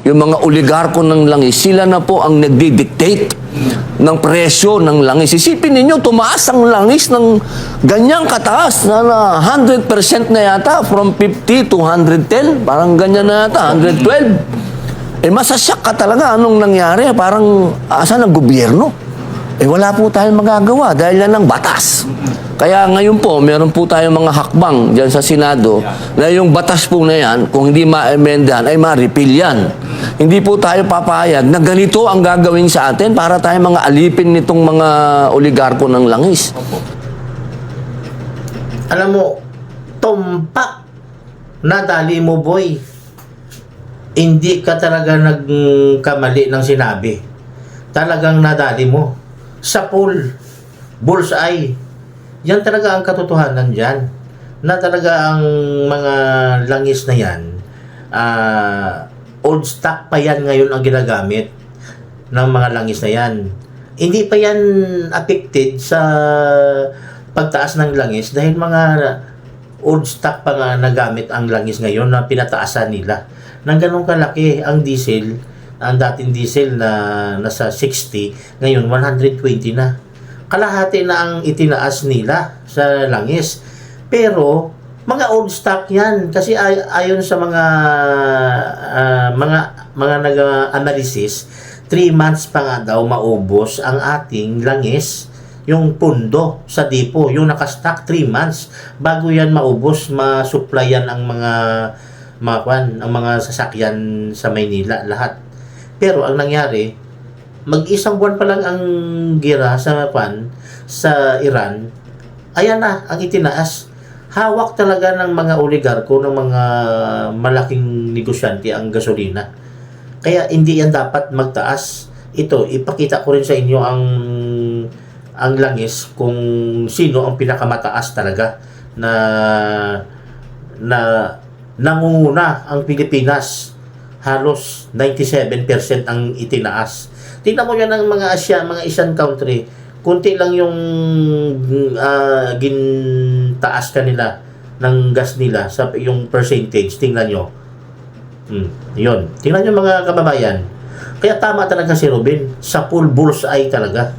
yung mga oligarko ng langis, sila na po ang nagdi-dictate ng presyo ng langis. Isipin ninyo, tumaas ang langis ng ganyang kataas na 100% na yata, from 50 to 110, parang ganyan na yata, 112. Masasyak ka talaga anong nangyari, parang asan ang gobyerno? Wala po tayong magagawa dahil yan ang batas. Kaya ngayon po, meron po tayong mga hakbang dyan sa Senado na yung batas po na yan, kung hindi ma-emendahan, ay ma-repeal yan. Hindi po tayo papayag na ganito ang gagawin sa atin para tayo mga alipin nitong mga oligarko ng langis. Alam mo, tumpak, nadali mo, boy. Hindi ka talaga nagkamali ng sinabi. Talagang nadali mo. Sa pool, bullseye. Yan talaga ang katotohanan dyan. Na talaga ang mga langis na yan, old stock pa yan ngayon ang ginagamit ng mga langis na yan. Hindi pa yan affected sa pagtaas ng langis dahil mga old stock pa nga nagamit ang langis ngayon na pinataasan nila. Nang ganun kalaki ang diesel, ang dating diesel na nasa 60, ngayon 120 na. Kalahati na ang itinaas nila sa langis. Pero mga old stock yan kasi ayon sa mga nag-analysis, 3 months pa nga daw maubos ang ating langis, yung pundo sa depo, yung nakastock 3 months bago yan maubos, masupplyan ang ang mga sasakyan sa Maynila lahat. Pero ang nangyari, mag-isang buwan pa lang ang gira sa Iran, ayan na ang itinaas. Hawak talaga ng mga oligarko, ng mga malaking negosyante ang gasolina. Kaya hindi yan dapat magtaas. Ito, ipakita ko rin sa inyo ang langis kung sino ang pinakamataas talaga na nangunguna ang Pilipinas. Halos 97% ang itinaas. Tingnan mo yan ng mga Asian country. Kunti lang yung gintaas kanila ng gas nila sa yung percentage. Tingnan nyo. Yun. Tingnan nyo mga kababayan. Kaya tama talaga si Robin. Sa full bullseye talaga.